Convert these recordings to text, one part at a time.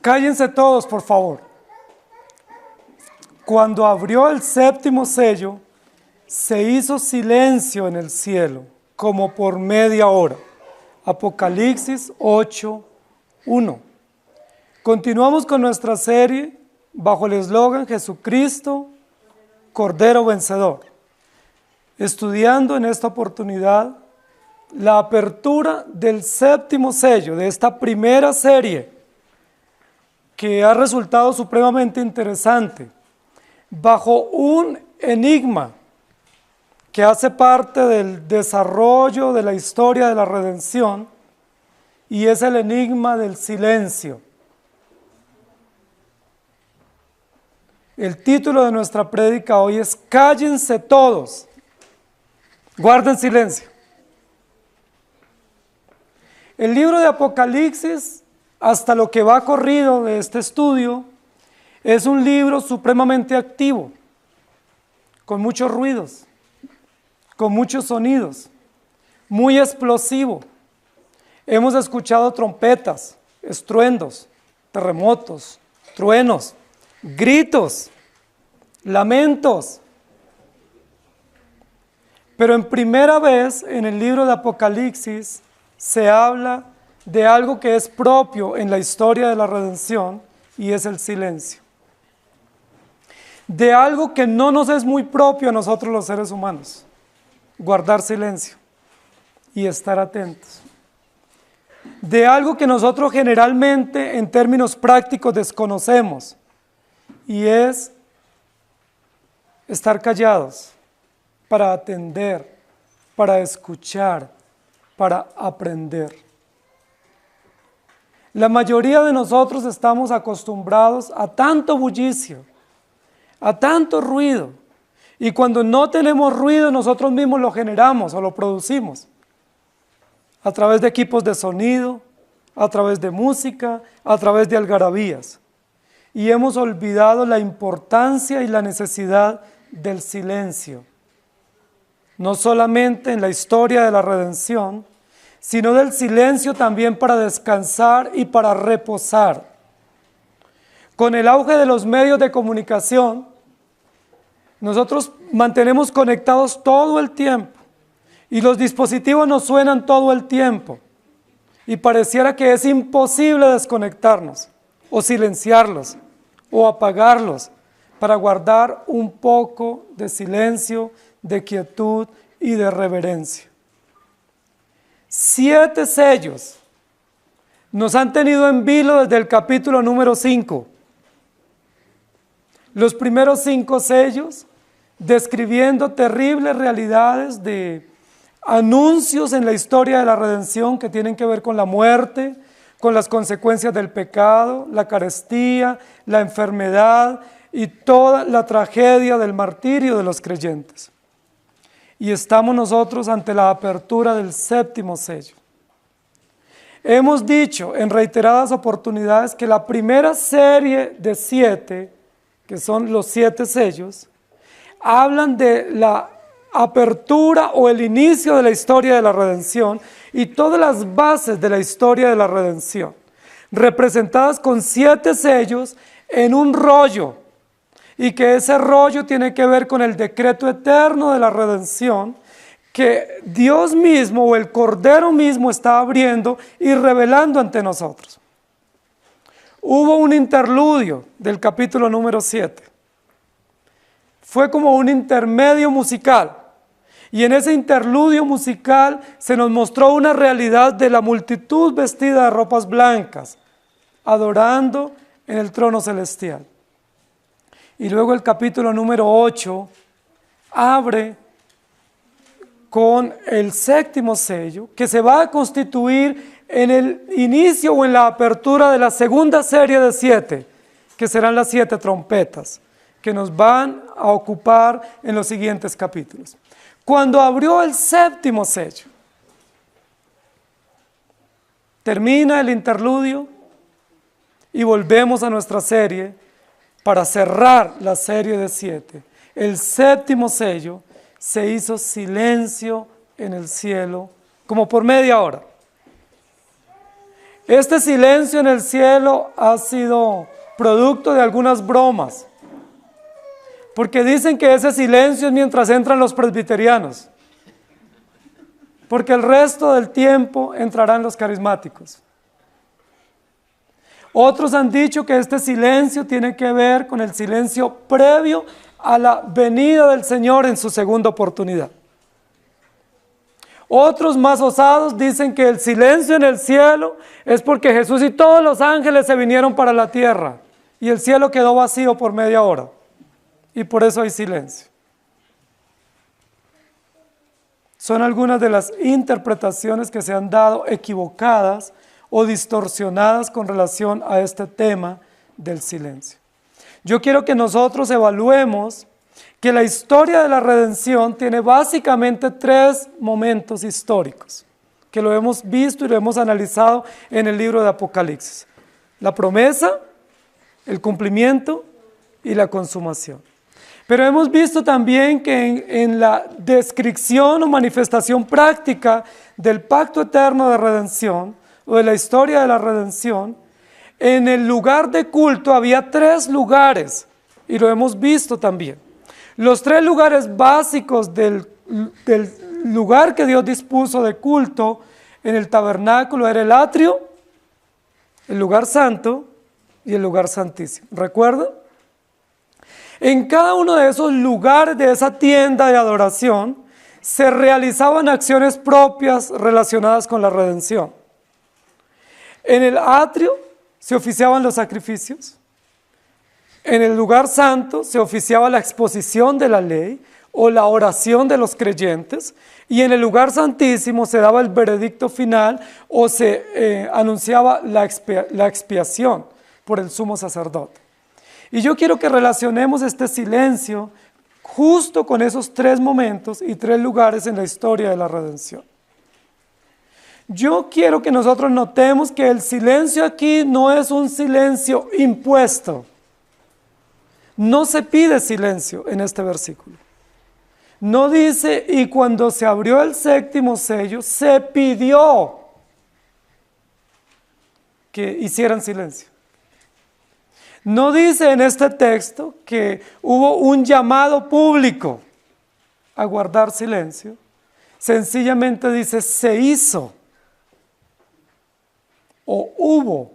Cállense todos, por favor. Cuando abrió el séptimo sello, se hizo silencio en el cielo, como por media hora. Apocalipsis 8:1. Continuamos con nuestra serie bajo el eslogan Jesucristo, Cordero Vencedor, estudiando en esta oportunidad la apertura del séptimo sello de esta primera serie, que ha resultado supremamente interesante, bajo un enigma que hace parte del desarrollo de la historia de la redención, y es el enigma del silencio. El título de nuestra prédica hoy es Cállense todos, guarden silencio. El libro de Apocalipsis, hasta lo que va corrido de este estudio, es un libro supremamente activo, con muchos ruidos, con muchos sonidos, muy explosivo. Hemos escuchado trompetas, estruendos, terremotos, truenos, gritos, lamentos. Pero en primera vez en el libro de Apocalipsis se habla de algo que es propio en la historia de la redención, y es el silencio. De algo que no nos es muy propio a nosotros los seres humanos: guardar silencio y estar atentos. De algo que nosotros generalmente en términos prácticos desconocemos, y es estar callados para atender, para escuchar, para aprender. La mayoría de nosotros estamos acostumbrados a tanto bullicio, a tanto ruido, y cuando no tenemos ruido nosotros mismos lo generamos o lo producimos a través de equipos de sonido, a través de música, a través de algarabías, y hemos olvidado la importancia y la necesidad del silencio, no solamente en la historia de la redención, sino del silencio también para descansar y para reposar. Con el auge de los medios de comunicación, nosotros mantenemos conectados todo el tiempo, y los dispositivos nos suenan todo el tiempo, y pareciera que es imposible desconectarnos, o silenciarlos, o apagarlos, para guardar un poco de silencio, de quietud y de reverencia. 7 sellos nos han tenido en vilo desde el capítulo número 5. Los primeros 5 sellos describiendo terribles realidades de anuncios en la historia de la redención que tienen que ver con la muerte, con las consecuencias del pecado, la carestía, la enfermedad y toda la tragedia del martirio de los creyentes. Y estamos nosotros ante la apertura del séptimo sello. Hemos dicho en reiteradas oportunidades que la primera serie de 7, que son los 7 sellos, hablan de la apertura o el inicio de la historia de la redención y todas las bases de la historia de la redención, representadas con 7 sellos en un rollo, y que ese rollo tiene que ver con el decreto eterno de la redención que Dios mismo o el Cordero mismo está abriendo y revelando ante nosotros. Hubo un interludio del capítulo número 7. Fue como un intermedio musical, y en ese interludio musical se nos mostró una realidad de la multitud vestida de ropas blancas, adorando en el trono celestial. Y luego el capítulo número 8 abre con el séptimo sello, que se va a constituir en el inicio o en la apertura de la segunda serie de 7, que serán las 7 trompetas, que nos van a ocupar en los siguientes capítulos. Cuando abrió el séptimo sello, termina el interludio y volvemos a nuestra serie para cerrar la serie de 7. El séptimo sello, se hizo silencio en el cielo como por media hora. Este silencio en el cielo ha sido producto de algunas bromas, porque dicen que ese silencio es mientras entran los presbiterianos, porque el resto del tiempo entrarán los carismáticos. Otros han dicho que este silencio tiene que ver con el silencio previo a la venida del Señor en su segunda oportunidad. Otros más osados dicen que el silencio en el cielo es porque Jesús y todos los ángeles se vinieron para la tierra y el cielo quedó vacío por media hora y por eso hay silencio. Son algunas de las interpretaciones que se han dado equivocadas o distorsionadas con relación a este tema del silencio. Yo quiero que nosotros evaluemos que la historia de la redención tiene básicamente 3 momentos históricos, que lo hemos visto y lo hemos analizado en el libro de Apocalipsis: la promesa, el cumplimiento y la consumación. Pero hemos visto también que en la descripción o manifestación práctica del pacto eterno de redención, o de la historia de la redención, en el lugar de culto había 3 lugares, y lo hemos visto también. Los 3 lugares básicos del lugar que Dios dispuso de culto en el tabernáculo era el atrio, el lugar santo y el lugar santísimo. ¿Recuerdan? En cada uno de esos lugares de esa tienda de adoración se realizaban acciones propias relacionadas con la redención. En el atrio se oficiaban los sacrificios. En el lugar santo se oficiaba la exposición de la ley o la oración de los creyentes, y en el lugar santísimo se daba el veredicto final o se anunciaba la expiación por el sumo sacerdote. Y yo quiero que relacionemos este silencio justo con esos 3 momentos y 3 lugares en la historia de la redención. Yo quiero que nosotros notemos que el silencio aquí no es un silencio impuesto. No se pide silencio en este versículo. No dice, y cuando se abrió el 7º sello, se pidió que hicieran silencio. No dice en este texto que hubo un llamado público a guardar silencio. Sencillamente dice, se hizo o hubo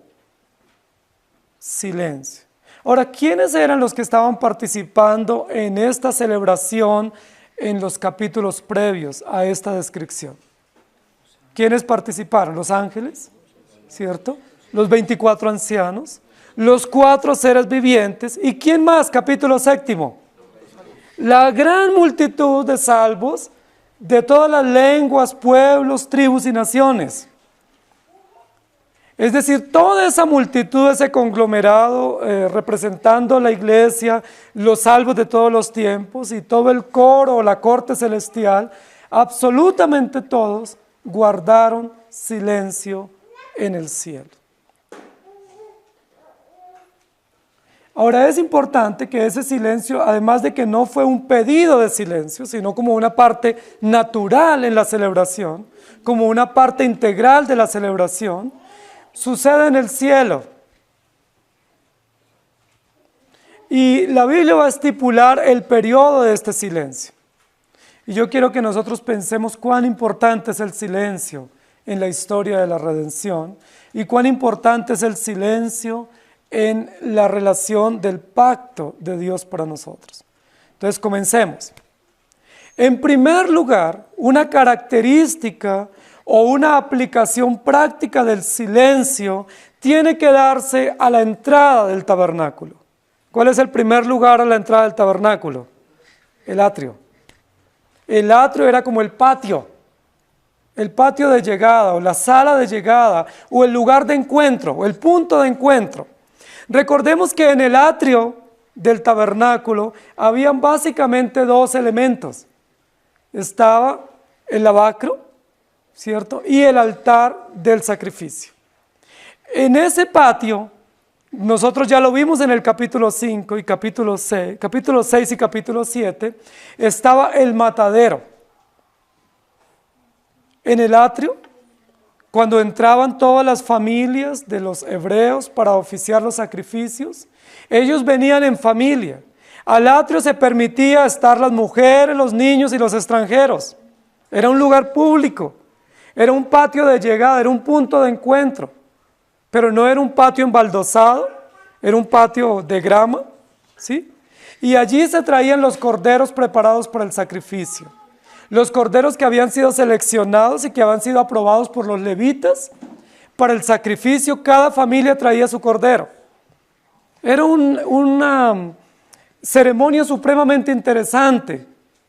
silencio. Ahora, ¿quiénes eran los que estaban participando en esta celebración en los capítulos previos a esta descripción? ¿Quiénes participaron? Los ángeles, ¿cierto? Los 24 ancianos, los 4 seres vivientes, ¿y quién más? Capítulo 7. La gran multitud de salvos de todas las lenguas, pueblos, tribus y naciones. Es decir, toda esa multitud, ese conglomerado representando la iglesia, los salvos de todos los tiempos y todo el coro o la corte celestial, absolutamente todos guardaron silencio en el cielo. Ahora es importante que ese silencio, además de que no fue un pedido de silencio, sino como una parte natural en la celebración, como una parte integral de la celebración, sucede en el cielo. Y la Biblia va a estipular el periodo de este silencio. Y yo quiero que nosotros pensemos cuán importante es el silencio en la historia de la redención y cuán importante es el silencio en la relación del pacto de Dios para nosotros. Entonces comencemos. En primer lugar, una característica o una aplicación práctica del silencio tiene que darse a la entrada del tabernáculo. ¿Cuál es el primer lugar a la entrada del tabernáculo? El atrio. El atrio era como el patio de llegada o la sala de llegada o el lugar de encuentro o el punto de encuentro. Recordemos que en el atrio del tabernáculo habían básicamente 2 elementos. Estaba el lavacro, ¿cierto? Y el altar del sacrificio. En ese patio, nosotros ya lo vimos en el capítulo 5 y capítulo 6 y capítulo 7, estaba el matadero. En el atrio, cuando entraban todas las familias de los hebreos para oficiar los sacrificios, ellos venían en familia. Al atrio se permitía estar las mujeres, los niños y los extranjeros. Era un lugar público, era un patio de llegada, era un punto de encuentro, pero no era un patio embaldosado, era un patio de grama, ¿sí? Y allí se traían los corderos preparados para el sacrificio. Los corderos que habían sido seleccionados y que habían sido aprobados por los levitas para el sacrificio, cada familia traía su cordero. Era una ceremonia supremamente interesante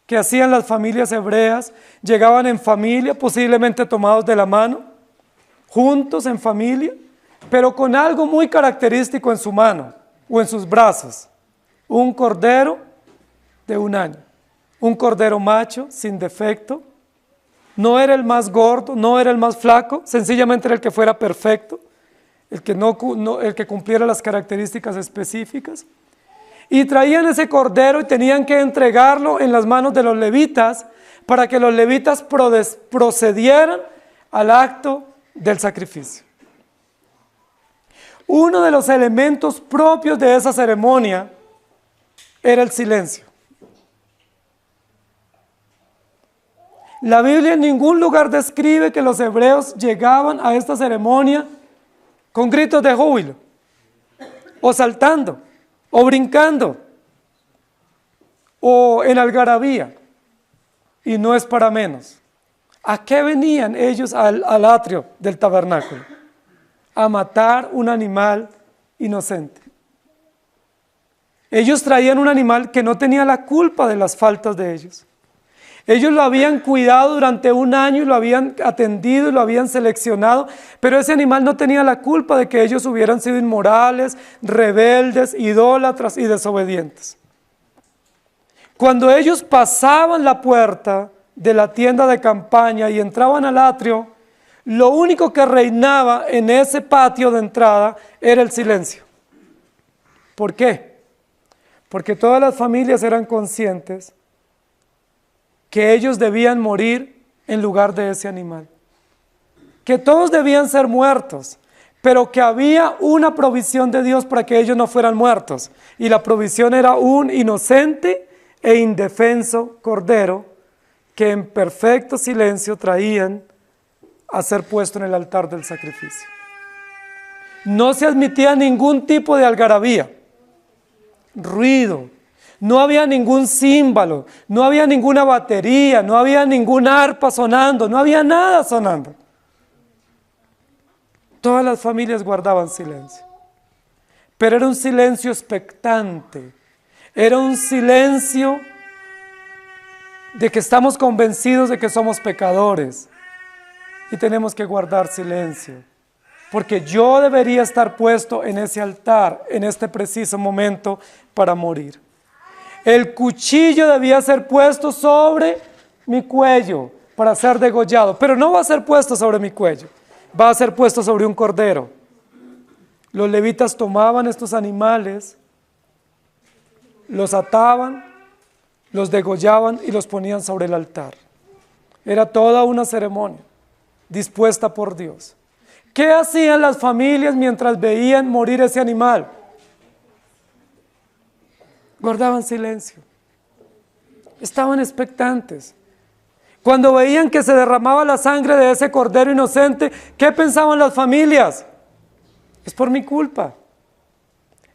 que hacían las familias hebreas. Llegaban en familia, posiblemente tomados de la mano, juntos en familia, pero con algo muy característico en su mano o en sus brazos: un cordero de 1 año. Un cordero macho, sin defecto. No era el más gordo, no era el más flaco, sencillamente era el que fuera perfecto, el que cumpliera las características específicas. Y traían ese cordero y tenían que entregarlo en las manos de los levitas para que los levitas procedieran al acto del sacrificio. Uno de los elementos propios de esa ceremonia era el silencio. La Biblia en ningún lugar describe que los hebreos llegaban a esta ceremonia con gritos de júbilo, o saltando, o brincando, o en algarabía. Y no es para menos. ¿A qué venían ellos al atrio del tabernáculo? A matar un animal inocente. Ellos traían un animal que no tenía la culpa de las faltas de ellos. Ellos lo habían cuidado durante 1 año y lo habían atendido y lo habían seleccionado, pero ese animal no tenía la culpa de que ellos hubieran sido inmorales, rebeldes, idólatras y desobedientes. Cuando ellos pasaban la puerta de la tienda de campaña y entraban al atrio, lo único que reinaba en ese patio de entrada era el silencio. ¿Por qué? Porque todas las familias eran conscientes que ellos debían morir en lugar de ese animal, que todos debían ser muertos, pero que había una provisión de Dios para que ellos no fueran muertos, y la provisión era un inocente e indefenso cordero que en perfecto silencio traían a ser puesto en el altar del sacrificio. No se admitía ningún tipo de algarabía, ruido. No había ningún címbalo, no había ninguna batería, no había ninguna arpa sonando, no había nada sonando. Todas las familias guardaban silencio. Pero era un silencio expectante, era un silencio de que estamos convencidos de que somos pecadores y tenemos que guardar silencio. Porque yo debería estar puesto en ese altar en este preciso momento para morir. El cuchillo debía ser puesto sobre mi cuello para ser degollado, pero no va a ser puesto sobre mi cuello, va a ser puesto sobre un cordero. Los levitas tomaban estos animales, los ataban, los degollaban y los ponían sobre el altar. Era toda una ceremonia dispuesta por Dios. ¿Qué hacían las familias mientras veían morir ese animal? Guardaban silencio, estaban expectantes. Cuando veían que se derramaba la sangre de ese cordero inocente, ¿qué pensaban las familias? Es por mi culpa.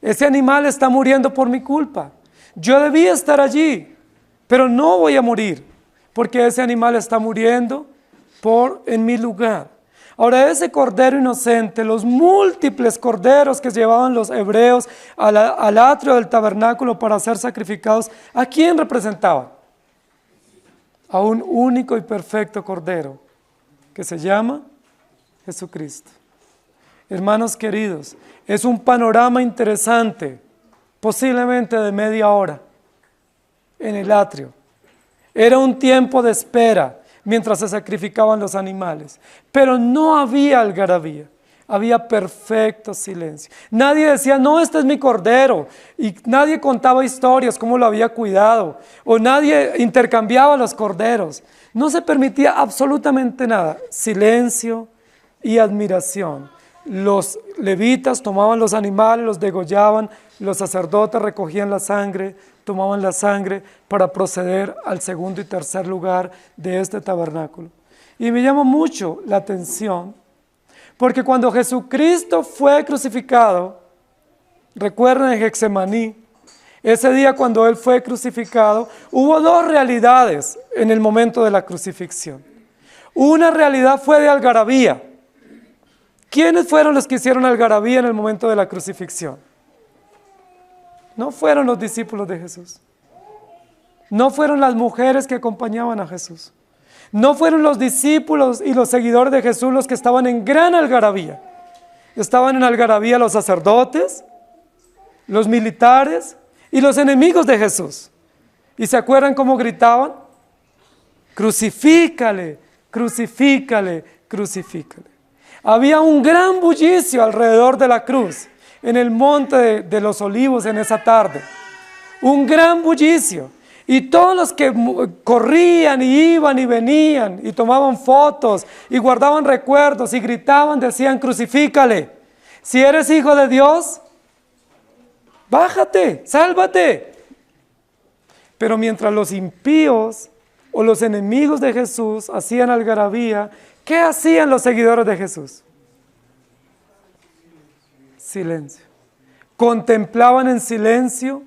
Ese animal está muriendo por mi culpa. Yo debía estar allí, pero no voy a morir, porque ese animal está muriendo en mi lugar. Ahora, ese cordero inocente, los múltiples corderos que llevaban los hebreos al atrio del tabernáculo para ser sacrificados, ¿a quién representaban? A un único y perfecto cordero, que se llama Jesucristo. Hermanos queridos, es un panorama interesante, posiblemente de media hora, en el atrio. Era un tiempo de espera mientras se sacrificaban los animales, pero no había algarabía, había perfecto silencio. Nadie decía, no, este es mi cordero, y nadie contaba historias, cómo lo había cuidado, o nadie intercambiaba los corderos. No se permitía absolutamente nada, silencio y admiración. Los levitas tomaban los animales, los degollaban, los sacerdotes recogían la sangre, tomaban la sangre para proceder al segundo y tercer lugar de este tabernáculo. Y me llama mucho la atención, porque cuando Jesucristo fue crucificado, recuerden en Getsemaní, ese día cuando Él fue crucificado, hubo dos realidades en el momento de la crucifixión. Una realidad fue de algarabía. ¿Quiénes fueron los que hicieron algarabía en el momento de la crucifixión? No fueron los discípulos de Jesús. No fueron las mujeres que acompañaban a Jesús. No fueron los discípulos y los seguidores de Jesús los que estaban en gran algarabía. Estaban en algarabía los sacerdotes, los militares y los enemigos de Jesús. ¿Y se acuerdan cómo gritaban? Crucifícale, crucifícale, crucifícale. Había un gran bullicio alrededor de la cruz, en el monte de los olivos en esa tarde. Un gran bullicio. Y todos los que corrían y iban y venían y tomaban fotos y guardaban recuerdos y gritaban, decían, crucifícale. Si eres hijo de Dios, bájate, sálvate. Pero mientras los impíos o los enemigos de Jesús hacían algarabía, ¿qué hacían los seguidores de Jesús? Silencio. Contemplaban en silencio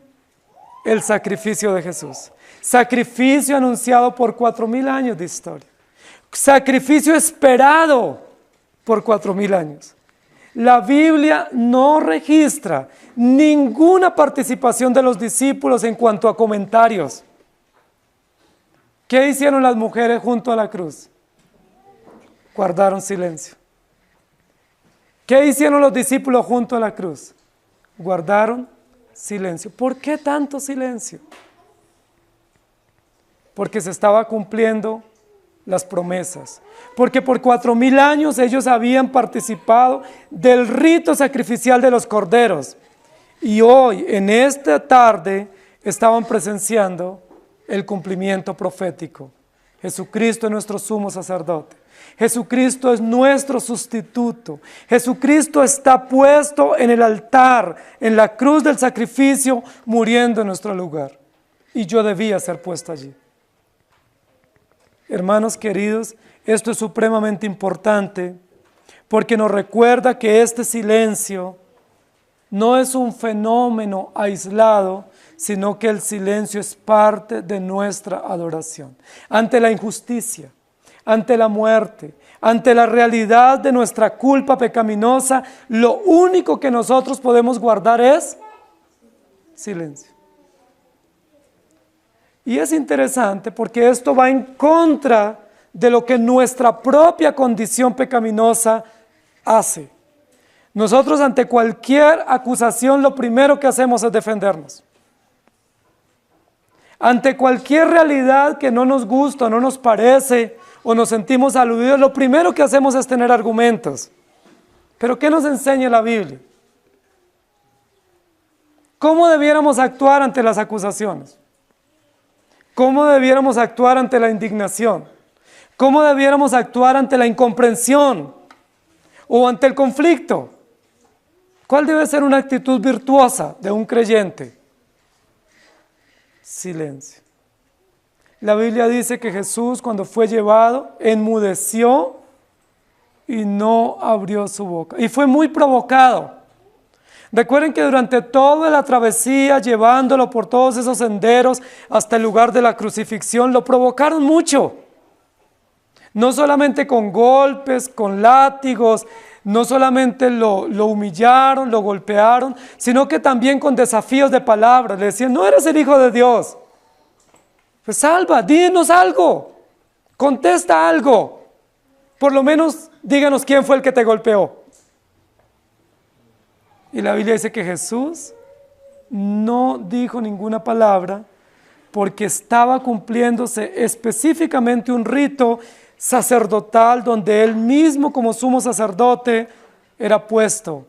el sacrificio de Jesús. Sacrificio anunciado por 4000 años de historia. Sacrificio esperado por 4000 años. La Biblia no registra ninguna participación de los discípulos en cuanto a comentarios. ¿Qué hicieron las mujeres junto a la cruz? Guardaron silencio. ¿Qué hicieron los discípulos junto a la cruz? Guardaron silencio. ¿Por qué tanto silencio? Porque se estaba cumpliendo las promesas. Porque por 4000 años ellos habían participado del rito sacrificial de los corderos. Y hoy, en esta tarde, estaban presenciando el cumplimiento profético. Jesucristo es nuestro sumo sacerdote. Jesucristo es nuestro sustituto. Jesucristo está puesto en el altar, en la cruz del sacrificio, muriendo en nuestro lugar. Y yo debía ser puesto allí. Hermanos queridos, esto es supremamente importante porque nos recuerda que este silencio no es un fenómeno aislado, sino que el silencio es parte de nuestra adoración. Ante la injusticia, ante la muerte, ante la realidad de nuestra culpa pecaminosa, lo único que nosotros podemos guardar es silencio. Y es interesante porque esto va en contra de lo que nuestra propia condición pecaminosa hace. Nosotros ante cualquier acusación lo primero que hacemos es defendernos. Ante cualquier realidad que no nos gusta, no nos parece o nos sentimos aludidos, lo primero que hacemos es tener argumentos. ¿Pero qué nos enseña la Biblia? ¿Cómo debiéramos actuar ante las acusaciones? ¿Cómo debiéramos actuar ante la indignación? ¿Cómo debiéramos actuar ante la incomprensión o ante el conflicto? ¿Cuál debe ser una actitud virtuosa de un creyente? Silencio. La Biblia dice que Jesús, cuando fue llevado, enmudeció y no abrió su boca. Y fue muy provocado. Recuerden que durante toda la travesía, llevándolo por todos esos senderos hasta el lugar de la crucifixión, lo provocaron mucho. No solamente con golpes, con látigos, no solamente lo humillaron, lo golpearon, sino que también con desafíos de palabras. Le decían, no eres el Hijo de Dios. Pues salva, dinos algo, contesta algo. Por lo menos díganos quién fue el que te golpeó. Y la Biblia dice que Jesús no dijo ninguna palabra porque estaba cumpliéndose específicamente un rito sacerdotal donde él mismo como sumo sacerdote era puesto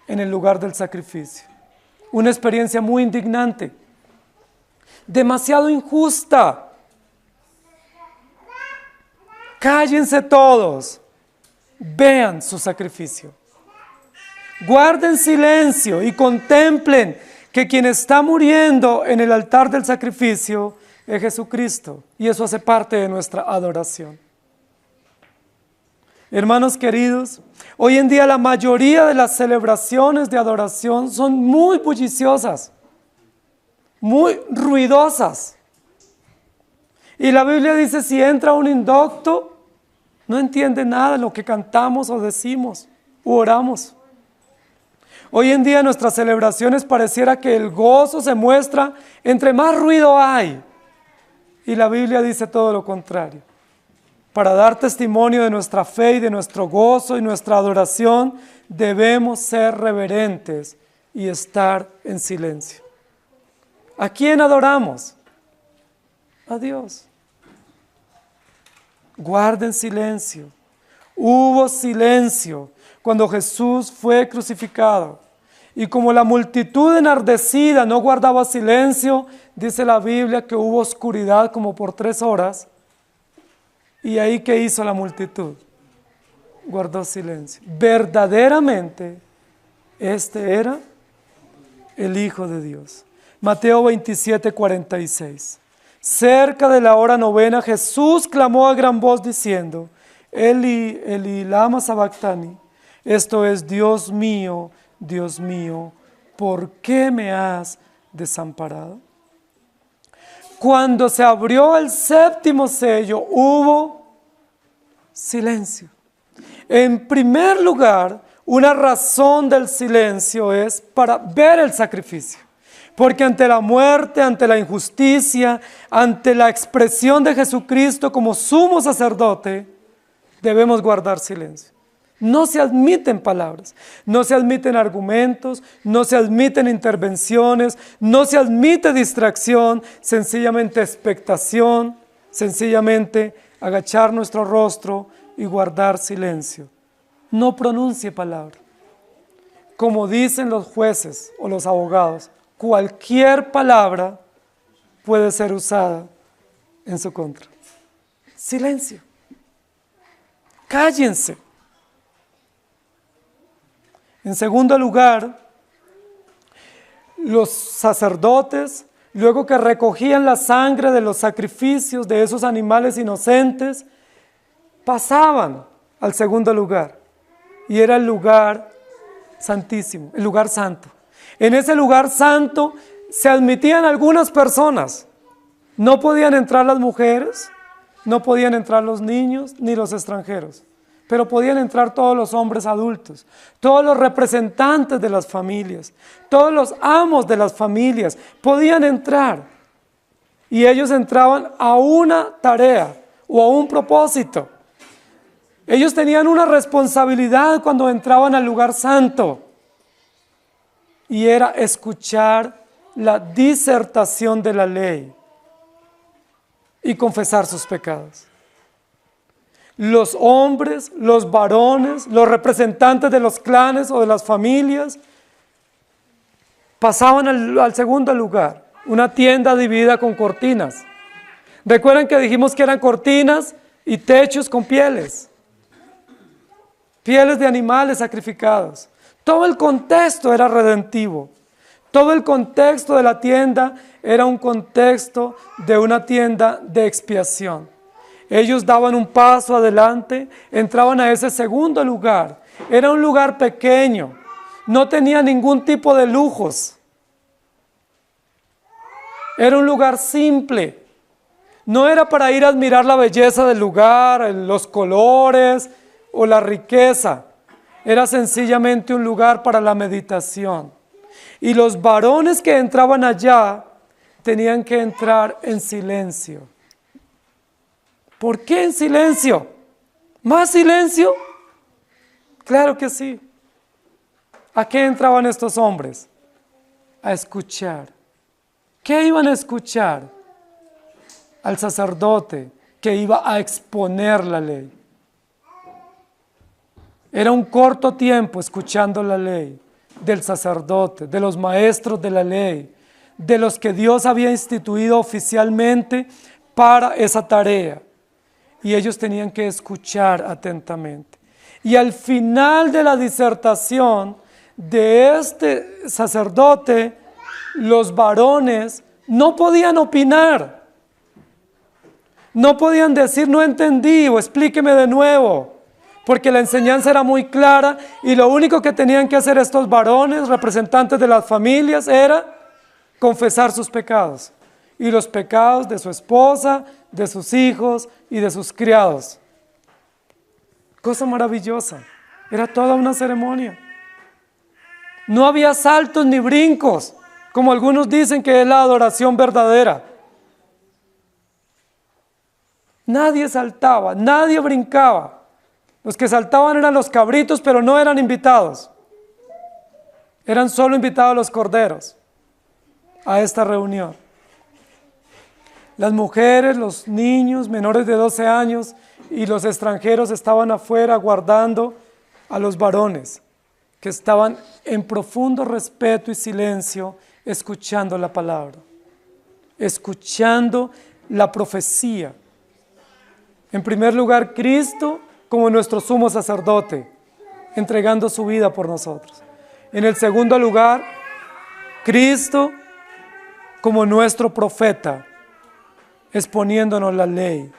en el lugar del sacrificio. Una experiencia muy indignante, demasiado injusta. Cállense todos, vean su sacrificio. Guarden silencio y contemplen que quien está muriendo en el altar del sacrificio es Jesucristo, y eso hace parte de nuestra adoración. Hermanos queridos, hoy en día la mayoría de las celebraciones de adoración son muy bulliciosas, muy ruidosas. Y la Biblia dice, si entra un indocto, no entiende nada de lo que cantamos o decimos u oramos. Hoy en día en nuestras celebraciones pareciera que el gozo se muestra entre más ruido hay. Y la Biblia dice todo lo contrario. Para dar testimonio de nuestra fe y de nuestro gozo y nuestra adoración, debemos ser reverentes y estar en silencio. ¿A quién adoramos? A Dios. Guarden silencio. Hubo silencio cuando Jesús fue crucificado. Y como la multitud enardecida no guardaba silencio, dice la Biblia que hubo oscuridad como por 3 horas. ¿Y ahí qué hizo la multitud? Guardó silencio. Verdaderamente, este era el Hijo de Dios. Mateo 27, 46. Cerca de la hora 9, Jesús clamó a gran voz diciendo, Eli, Eli, lama sabactani. Esto es, Dios mío, ¿por qué me has desamparado? Cuando se abrió el 7º sello, hubo silencio. En primer lugar, una razón del silencio es para ver el sacrificio. Porque ante la muerte, ante la injusticia, ante la expresión de Jesucristo como sumo sacerdote, debemos guardar silencio. No se admiten palabras, no se admiten argumentos, no se admiten intervenciones, no se admite distracción, sencillamente expectación, sencillamente agachar nuestro rostro y guardar silencio. No pronuncie palabra. Como dicen los jueces o los abogados, cualquier palabra puede ser usada en su contra. Silencio. Cállense. En segundo lugar, los sacerdotes, luego que recogían la sangre de los sacrificios de esos animales inocentes, pasaban al segundo lugar, y era el lugar santísimo, el lugar santo. En ese lugar santo se admitían algunas personas. No podían entrar las mujeres, no podían entrar los niños ni los extranjeros, pero podían entrar todos los hombres adultos, todos los representantes de las familias, todos los amos de las familias podían entrar. Y ellos entraban a una tarea o a un propósito. Ellos tenían una responsabilidad cuando entraban al lugar santo, y era escuchar la disertación de la ley y confesar sus pecados. Los hombres, los varones, los representantes de los clanes o de las familias pasaban al segundo lugar, una tienda dividida con cortinas. Recuerden que dijimos que eran cortinas y techos con pieles de animales sacrificados. Todo el contexto era redentivo. Todo el contexto de la tienda era un contexto de una tienda de expiación. Ellos daban un paso adelante, entraban a ese segundo lugar. Era un lugar pequeño, no tenía ningún tipo de lujos. Era un lugar simple. No era para ir a admirar la belleza del lugar, los colores o la riqueza. Era sencillamente un lugar para la meditación. Y los varones que entraban allá tenían que entrar en silencio. ¿Por qué en silencio? ¿Más silencio? Claro que sí. ¿A qué entraban estos hombres? A escuchar. ¿Qué iban a escuchar? Al sacerdote que iba a exponer la ley. Era un corto tiempo escuchando la ley del sacerdote, de los maestros de la ley, de los que Dios había instituido oficialmente para esa tarea. Y ellos tenían que escuchar atentamente. Y al final de la disertación de este sacerdote, los varones no podían opinar. No podían decir, no entendí, o explíqueme de nuevo, porque la enseñanza era muy clara y lo único que tenían que hacer estos varones, representantes de las familias, era confesar sus pecados y los pecados de su esposa, de sus hijos y de sus criados. Cosa maravillosa, era toda una ceremonia. No había saltos ni brincos, como algunos dicen que es la adoración verdadera. Nadie saltaba, nadie brincaba. Los que saltaban eran los cabritos, pero no eran invitados. Eran solo invitados los corderos a esta reunión. Las mujeres, los niños menores de 12 años y los extranjeros estaban afuera guardando a los varones, que estaban en profundo respeto y silencio, escuchando la palabra, escuchando la profecía. En primer lugar, Cristo como nuestro sumo sacerdote, entregando su vida por nosotros. En el segundo lugar, Cristo como nuestro profeta, exponiéndonos la ley.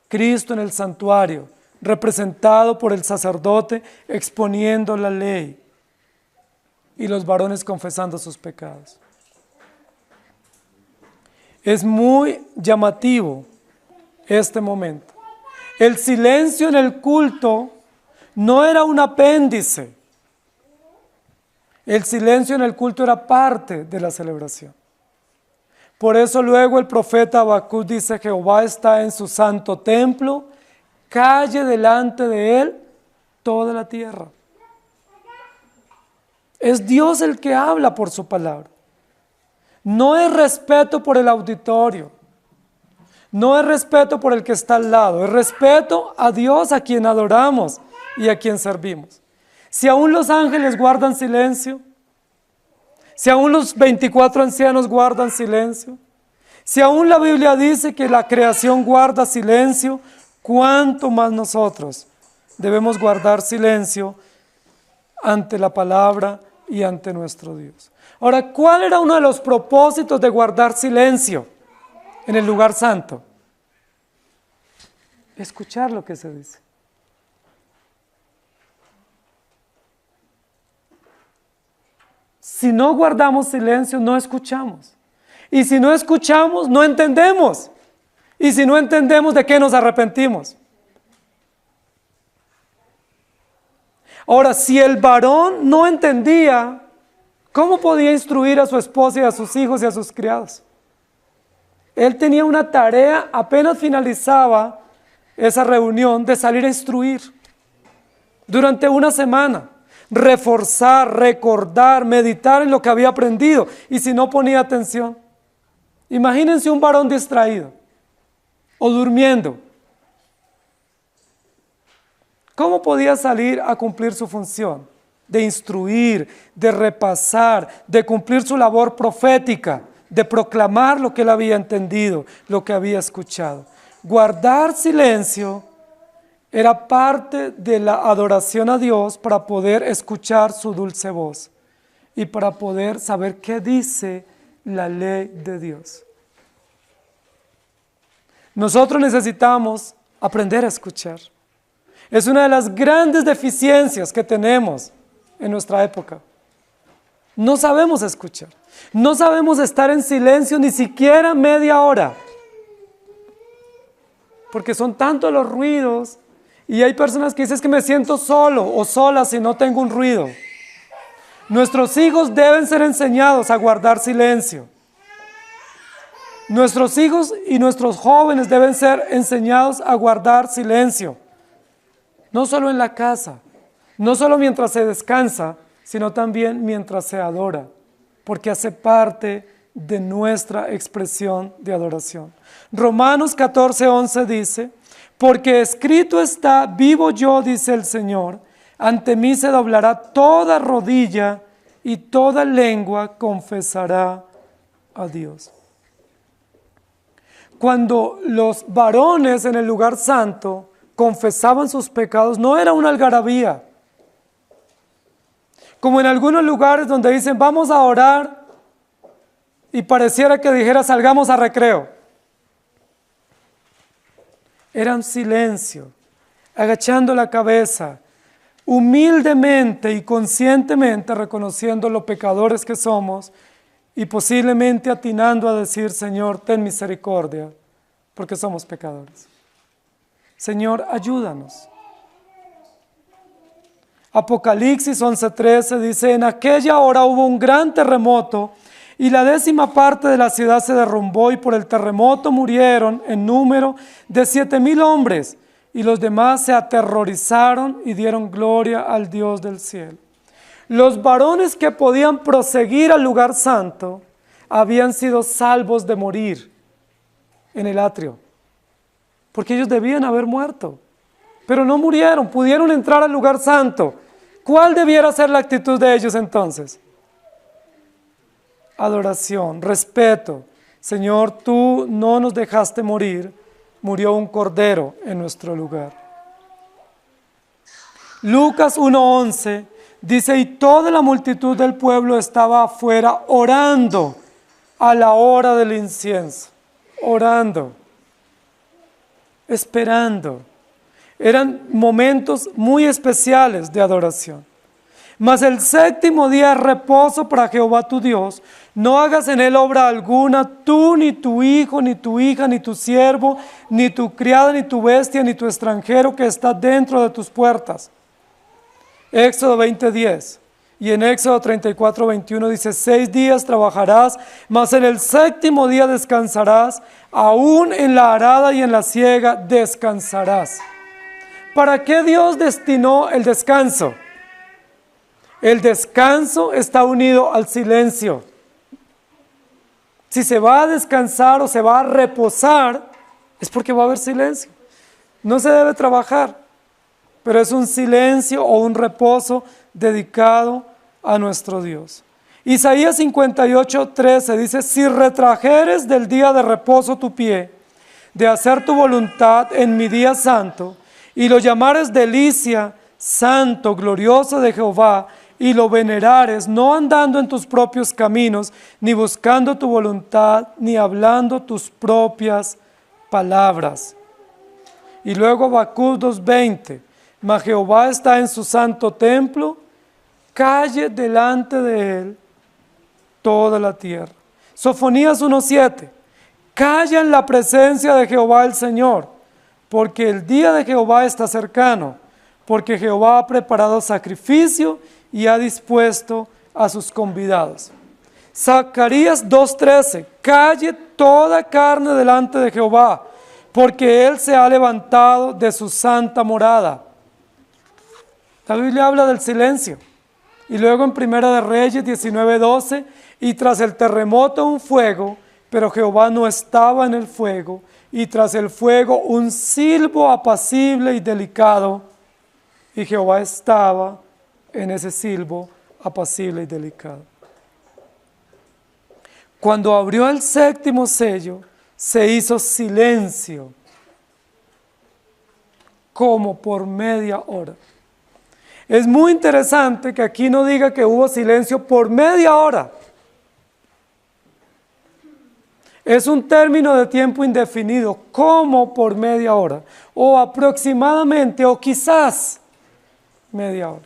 Cristo en el santuario, representado por el sacerdote, exponiendo la ley. Y los varones confesando sus pecados. Es muy llamativo este momento. El silencio en el culto no era un apéndice. El silencio en el culto era parte de la celebración. Por eso luego el profeta Habacuc dice: Jehová está en su santo templo, calle delante de él toda la tierra. Es Dios el que habla por su palabra. No es respeto por el auditorio. No es respeto por el que está al lado, es respeto a Dios a quien adoramos y a quien servimos. Si aún los ángeles guardan silencio, si aún los 24 ancianos guardan silencio, si aún la Biblia dice que la creación guarda silencio, ¿cuánto más nosotros debemos guardar silencio ante la palabra y ante nuestro Dios? Ahora, ¿cuál era uno de los propósitos de guardar silencio en el lugar santo? Escuchar lo que se dice. Si no guardamos silencio, no escuchamos. Y si no escuchamos, no entendemos. Y si no entendemos, ¿de qué nos arrepentimos? Ahora, si el varón no entendía, ¿cómo podía instruir a su esposa y a sus hijos y a sus criados? Él tenía una tarea, apenas finalizaba esa reunión, de salir a instruir durante una semana, reforzar, recordar, meditar en lo que había aprendido. Y si no ponía atención, imagínense un varón distraído o durmiendo. ¿Cómo podía salir a cumplir su función? De instruir, de repasar, de cumplir su labor profética, de proclamar lo que él había entendido, lo que había escuchado. Guardar silencio era parte de la adoración a Dios para poder escuchar su dulce voz y para poder saber qué dice la ley de Dios. Nosotros necesitamos aprender a escuchar. Es una de las grandes deficiencias que tenemos en nuestra época. No sabemos escuchar. No sabemos estar en silencio ni siquiera media hora. Porque son tantos los ruidos y hay personas que dicen que me siento solo o sola si no tengo un ruido. Nuestros hijos deben ser enseñados a guardar silencio. Nuestros hijos y nuestros jóvenes deben ser enseñados a guardar silencio. No solo en la casa, no solo mientras se descansa, sino también mientras se adora, porque hace parte de nuestra expresión de adoración. Romanos 14:11 dice: porque escrito está, vivo yo, dice el Señor, ante mí se doblará toda rodilla y toda lengua confesará a Dios. Cuando los varones en el lugar santo confesaban sus pecados, no era una algarabía. Como en algunos lugares donde dicen, vamos a orar, y pareciera que dijera, salgamos a recreo. Eran silencio, agachando la cabeza, humildemente y conscientemente reconociendo lo pecadores que somos y posiblemente atinando a decir, Señor, ten misericordia, porque somos pecadores. Señor, ayúdanos. Apocalipsis 11:13 dice, en aquella hora hubo un gran terremoto y la 10ª parte de la ciudad se derrumbó y por el terremoto murieron en número de 7,000 hombres y los demás se aterrorizaron y dieron gloria al Dios del cielo. Los varones que podían proseguir al lugar santo habían sido salvos de morir en el atrio, porque ellos debían haber muerto, pero no murieron, pudieron entrar al lugar santo. ¿Cuál debiera ser la actitud de ellos entonces? Adoración, respeto. Señor, tú no nos dejaste morir, murió un cordero en nuestro lugar. Lucas 1:11 dice, y toda la multitud del pueblo estaba afuera orando a la hora del incienso, orando, esperando. Eran momentos muy especiales de adoración. Mas el 7º día es reposo para Jehová tu Dios. No hagas en él obra alguna, tú, ni tu hijo, ni tu hija, ni tu siervo, ni tu criada, ni tu bestia, ni tu extranjero que está dentro de tus puertas. Éxodo 20:10. Y en Éxodo 34:21 dice, 6 días trabajarás, mas en el 7º día descansarás, aún en la arada y en la siega descansarás. ¿Para qué Dios destinó el descanso? El descanso está unido al silencio. Si se va a descansar o se va a reposar, es porque va a haber silencio. No se debe trabajar, pero es un silencio o un reposo dedicado a nuestro Dios. Isaías 58:13 dice, si retrajeres del día de reposo tu pie, de hacer tu voluntad en mi día santo, y lo llamares delicia, santo, glorioso de Jehová, y lo venerares, no andando en tus propios caminos, ni buscando tu voluntad, ni hablando tus propias palabras. Y luego Habacuc 2:20, mas Jehová está en su santo templo, calle delante de él toda la tierra. Sofonías 1:7, calla en la presencia de Jehová el Señor, porque el día de Jehová está cercano, porque Jehová ha preparado sacrificio y ha dispuesto a sus convidados. Zacarías 2:13, calle toda carne delante de Jehová, porque Él se ha levantado de su santa morada. La Biblia habla del silencio. Y luego en Primera de Reyes 19:12, y tras el terremoto un fuego, pero Jehová no estaba en el fuego, y tras el fuego un silbo apacible y delicado, y Jehová estaba en ese silbo apacible y delicado. Cuando abrió el 7º sello, se hizo silencio, como por media hora. Es muy interesante que aquí no diga que hubo silencio por media hora. Es un término de tiempo indefinido, como por media hora, o aproximadamente, o quizás media hora.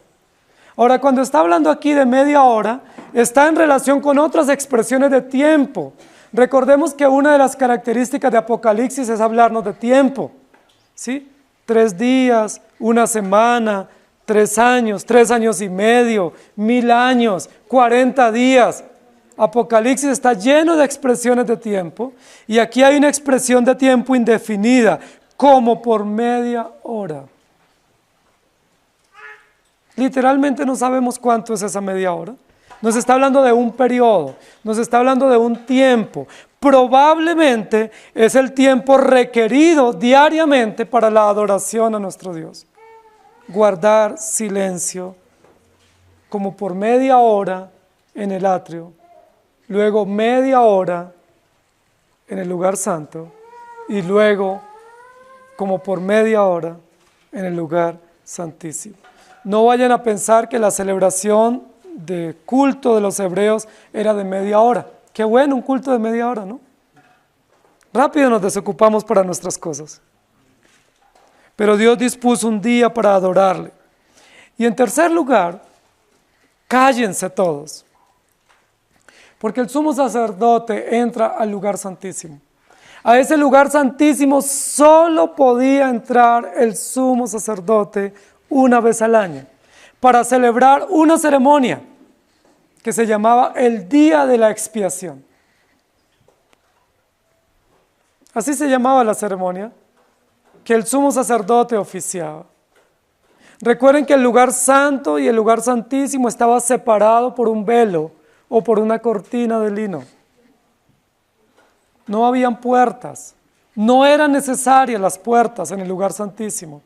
Ahora, cuando está hablando aquí de media hora, está en relación con otras expresiones de tiempo. Recordemos que una de las características de Apocalipsis es hablarnos de tiempo, ¿sí? 3 días, 1 semana, 3 años, 3 años y medio, 1000 años, 40 días. Apocalipsis está lleno de expresiones de tiempo y aquí hay una expresión de tiempo indefinida, como por media hora. Literalmente no sabemos cuánto es esa media hora. Nos está hablando de un periodo, nos está hablando de un tiempo. Probablemente es el tiempo requerido diariamente para la adoración a nuestro Dios. Guardar silencio como por media hora en el atrio, luego media hora en el lugar santo y luego como por media hora en el lugar santísimo. No vayan a pensar que la celebración de culto de los hebreos era de media hora. Qué bueno un culto de media hora, ¿no? Rápido nos desocupamos para nuestras cosas. Pero Dios dispuso un día para adorarle. Y en tercer lugar, cállense todos. Porque el sumo sacerdote entra al lugar santísimo. A ese lugar santísimo solo podía entrar el sumo sacerdote una vez al año para celebrar una ceremonia que se llamaba el Día de la Expiación. Así se llamaba la ceremonia que el sumo sacerdote oficiaba. Recuerden que el lugar santo y el lugar santísimo estaba separado por un velo o por una cortina de lino. No habían puertas, no eran necesarias las puertas en el lugar santísimo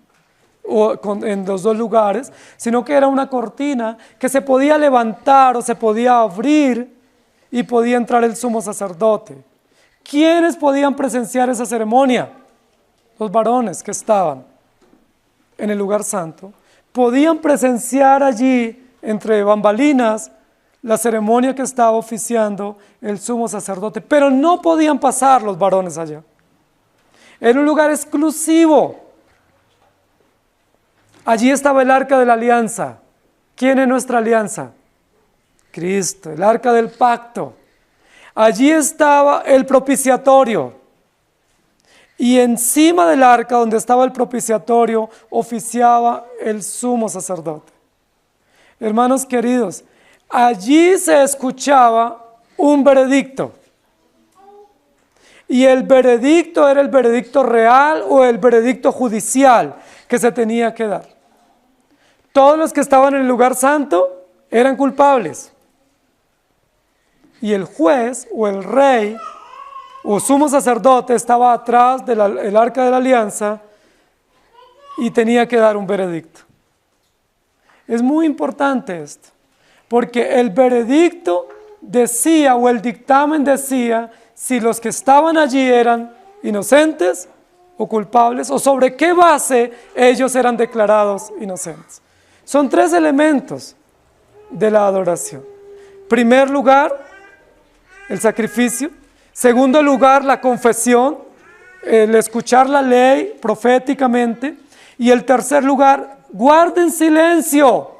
o en los dos lugares, sino que era una cortina que se podía levantar o se podía abrir y podía entrar el sumo sacerdote. ¿Quiénes podían presenciar esa ceremonia? Los varones que estaban en el lugar santo podían presenciar allí, entre bambalinas, la ceremonia que estaba oficiando el sumo sacerdote, pero no podían pasar los varones allá. Era un lugar exclusivo. Allí estaba el arca de la alianza. ¿Quién es nuestra alianza? Cristo, el arca del pacto. Allí estaba el propiciatorio. Y encima del arca donde estaba el propiciatorio oficiaba el sumo sacerdote. Hermanos queridos, allí se escuchaba un veredicto. Y el veredicto era el veredicto real o el veredicto judicial que se tenía que dar. Todos los que estaban en el lugar santo eran culpables. Y el juez o el rey o sumo sacerdote estaba atrás del arca de la alianza y tenía que dar un veredicto. Es muy importante esto, porque el veredicto decía o el dictamen decía si los que estaban allí eran inocentes o culpables o sobre qué base ellos eran declarados inocentes. Son tres elementos de la adoración. Primer lugar, el sacrificio. Segundo lugar, la confesión, el escuchar la ley proféticamente. Y el tercer lugar, guarden silencio,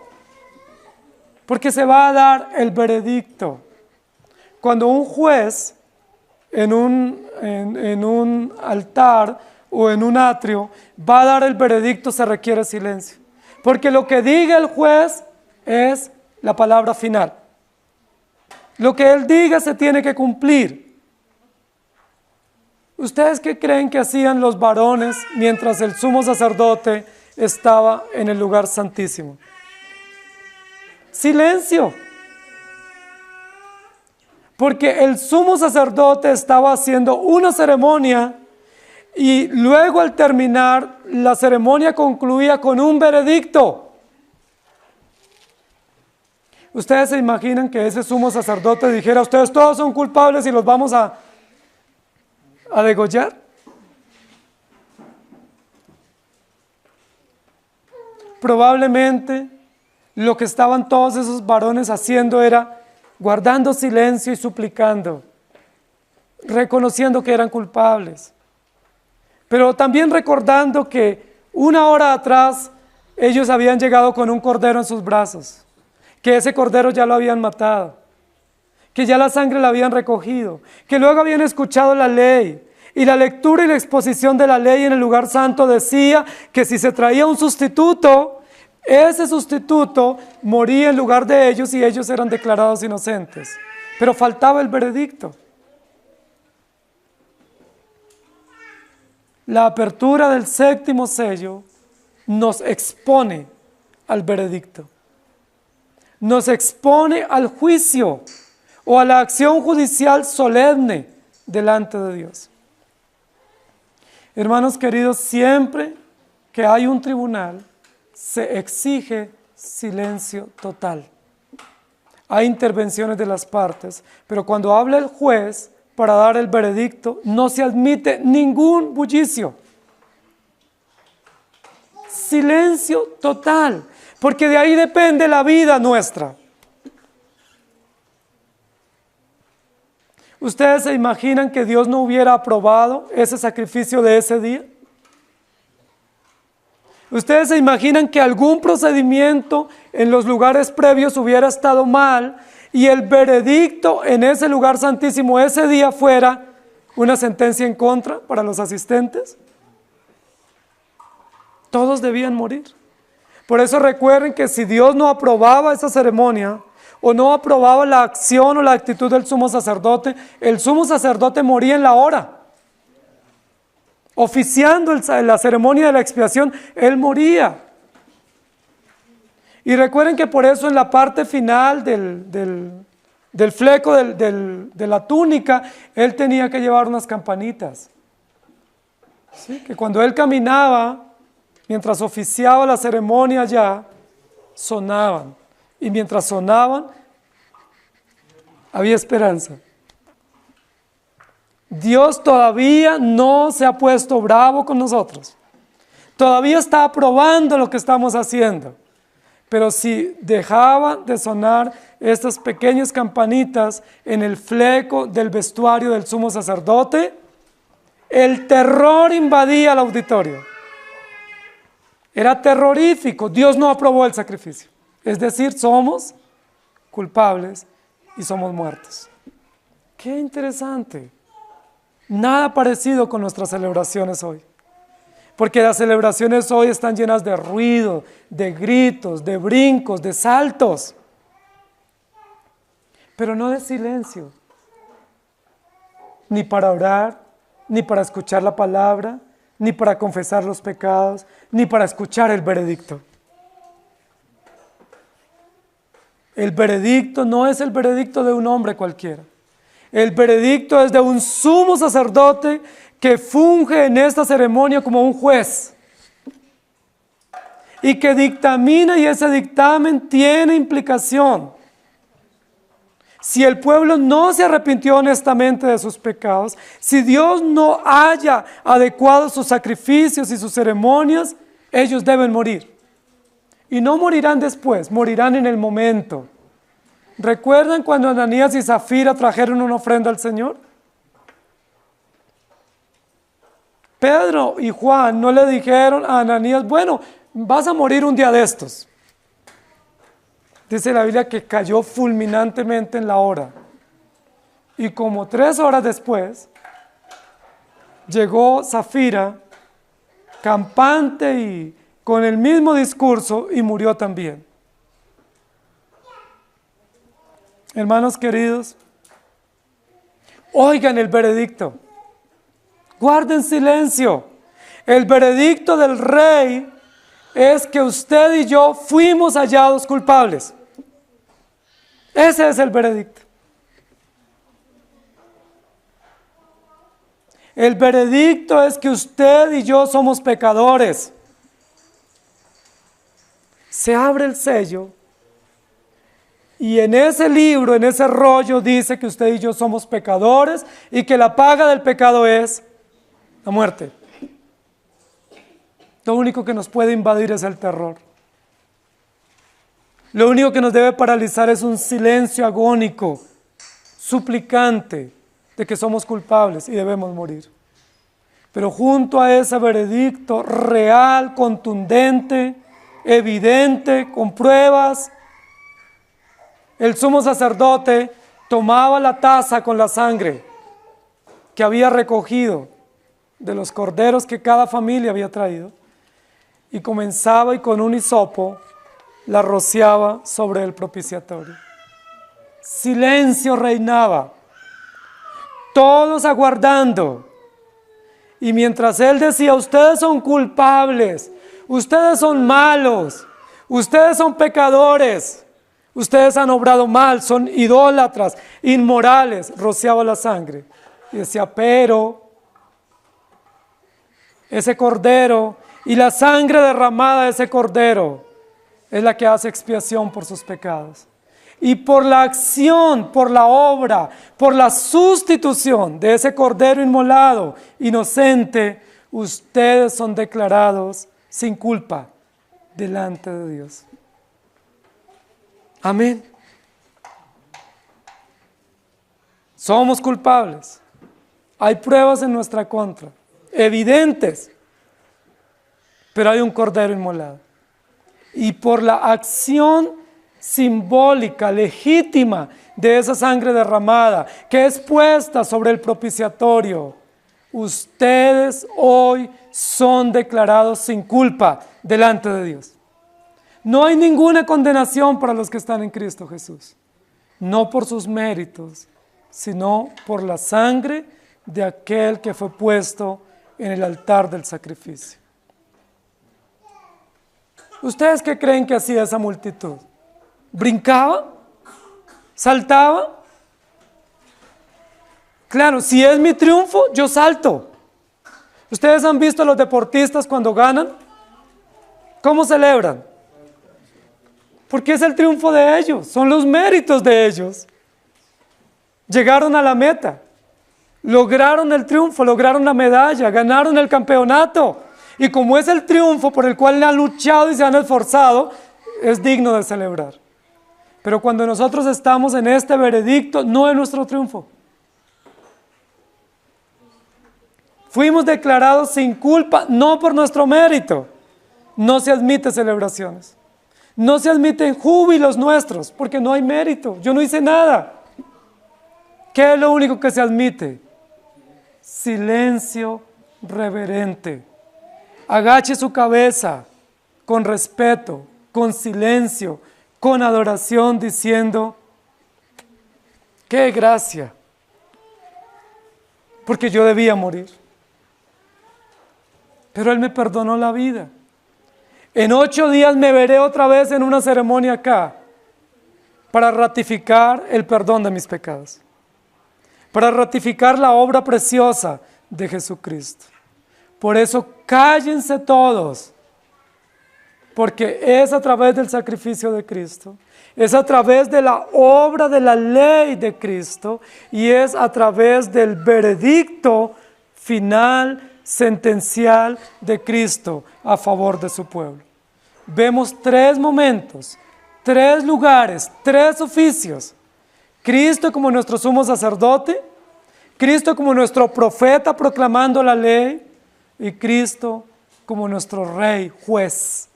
porque se va a dar el veredicto. Cuando un juez en un altar o en un atrio va a dar el veredicto, se requiere silencio. Porque lo que diga el juez es la palabra final. Lo que él diga se tiene que cumplir. ¿Ustedes qué creen que hacían los varones mientras el sumo sacerdote estaba en el lugar santísimo? Silencio. Porque el sumo sacerdote estaba haciendo una ceremonia y luego al terminar la ceremonia concluía con un veredicto. ¿Ustedes se imaginan que ese sumo sacerdote dijera, ustedes todos son culpables y los vamos a degollar? Probablemente lo que estaban todos esos varones haciendo era guardando silencio y suplicando, reconociendo que eran culpables, pero también recordando que una hora atrás ellos habían llegado con un cordero en sus brazos, que ese cordero ya lo habían matado, que ya la sangre la habían recogido, que luego habían escuchado la ley, y la lectura y la exposición de la ley en el lugar santo decía que si se traía un sustituto, ese sustituto moría en lugar de ellos y ellos eran declarados inocentes. Pero faltaba el veredicto. La apertura del séptimo sello nos expone al veredicto. Nos expone al juicio o a la acción judicial solemne delante de Dios. Hermanos queridos, siempre que hay un tribunal, se exige silencio total. Hay intervenciones de las partes, pero cuando habla el juez para dar el veredicto, no se admite ningún bullicio. silencio total, porque de ahí depende la vida nuestra. ¿Ustedes se imaginan que Dios no hubiera aprobado ese sacrificio de ese día? ¿Ustedes se imaginan que algún procedimiento en los lugares previos hubiera estado mal y el veredicto en ese lugar santísimo ese día fuera una sentencia en contra para los asistentes? Todos debían morir. Por eso recuerden que si Dios no aprobaba esa ceremonia o no aprobaba la acción o la actitud del sumo sacerdote, el sumo sacerdote moría en la hora. Oficiando la ceremonia de la expiación, él moría. Y recuerden que por eso en la parte final del fleco de la túnica, él tenía que llevar unas campanitas. ¿Sí? Que cuando él caminaba, mientras oficiaba la ceremonia ya, sonaban. Y mientras sonaban, había esperanza. Dios todavía no se ha puesto bravo con nosotros. Todavía está aprobando lo que estamos haciendo. Pero si dejaban de sonar estas pequeñas campanitas en el fleco del vestuario del sumo sacerdote, el terror invadía el auditorio. Era terrorífico. Dios no aprobó el sacrificio. Es decir, somos culpables y somos muertos. ¡Qué interesante! Nada parecido con nuestras celebraciones hoy. Porque las celebraciones hoy están llenas de ruido, de gritos, de brincos, de saltos. Pero no de silencio. Ni para orar, ni para escuchar la palabra, ni para confesar los pecados, ni para escuchar el veredicto. El veredicto no es el veredicto de un hombre cualquiera. El veredicto es de un sumo sacerdote que funge en esta ceremonia como un juez y que dictamina, y ese dictamen tiene implicación. Si el pueblo no se arrepintió honestamente de sus pecados, si Dios no haya adecuado sus sacrificios y sus ceremonias, ellos deben morir. Y no morirán después, morirán en el momento. ¿Recuerdan cuando Ananías y Zafira trajeron una ofrenda al Señor? Pedro y Juan no le dijeron a Ananías, bueno, vas a morir un día de estos. Dice la Biblia que cayó fulminantemente en la hora. Y como 3 horas después, llegó Zafira, campante y con el mismo discurso, y murió también. Hermanos queridos, oigan el veredicto. Guarden silencio. El veredicto del rey es que usted y yo fuimos hallados culpables. Ese es el veredicto. El veredicto es que usted y yo somos pecadores. Se abre el sello y en ese libro, en ese rollo dice que usted y yo somos pecadores y que la paga del pecado es la muerte. Lo único que nos puede invadir es el terror. Lo único que nos debe paralizar es un silencio agónico, suplicante, de que somos culpables y debemos morir. Pero junto a ese veredicto real, contundente, evidente, con pruebas, el sumo sacerdote tomaba la taza con la sangre que había recogido de los corderos que cada familia había traído y comenzaba y con un hisopo la rociaba sobre el propiciatorio. Silencio reinaba, todos aguardando. Y mientras él decía, ustedes son culpables, ustedes son malos, ustedes son pecadores, ustedes han obrado mal, son idólatras, inmorales, rociaba la sangre. Y decía, pero ese cordero y la sangre derramada de ese cordero es la que hace expiación por sus pecados. Y por la acción, por la obra, por la sustitución de ese cordero inmolado, inocente, ustedes son declarados sin culpa delante de Dios. Amén. Somos culpables. Hay pruebas en nuestra contra, evidentes, pero hay un cordero inmolado. Y por la acción simbólica, legítima de esa sangre derramada, que es puesta sobre el propiciatorio, ustedes hoy son declarados sin culpa delante de Dios. No hay ninguna condenación para los que están en Cristo Jesús, no por sus méritos, sino por la sangre de aquel que fue puesto en el altar del sacrificio. ¿Ustedes qué creen que hacía esa multitud? ¿Brincaba? ¿Saltaba? Claro, si es mi triunfo, yo salto. ¿Ustedes han visto a los deportistas cuando ganan? ¿Cómo celebran? Porque es el triunfo de ellos, son los méritos de ellos. Llegaron a la meta, lograron el triunfo, lograron la medalla, ganaron el campeonato. Y como es el triunfo por el cual han luchado y se han esforzado, es digno de celebrar. Pero cuando nosotros estamos en este veredicto, no es nuestro triunfo. Fuimos declarados sin culpa, no por nuestro mérito. No se admiten celebraciones. No se admiten júbilos nuestros, porque no hay mérito. Yo no hice nada. ¿Qué es lo único que se admite? Silencio reverente. Agache su cabeza con respeto, con silencio, con adoración, diciendo: ¡qué gracia! Porque yo debía morir. Pero Él me perdonó la vida. En 8 días me veré otra vez en una ceremonia acá para ratificar el perdón de mis pecados, para ratificar la obra preciosa de Jesucristo. Por eso cállense todos, porque es a través del sacrificio de Cristo, es a través de la obra de la ley de Cristo y es a través del veredicto final, sentencial de Cristo a favor de su pueblo. Vemos 3 momentos, 3 lugares, 3 oficios. Cristo como nuestro sumo sacerdote, Cristo como nuestro profeta proclamando la ley y Cristo como nuestro rey, juez,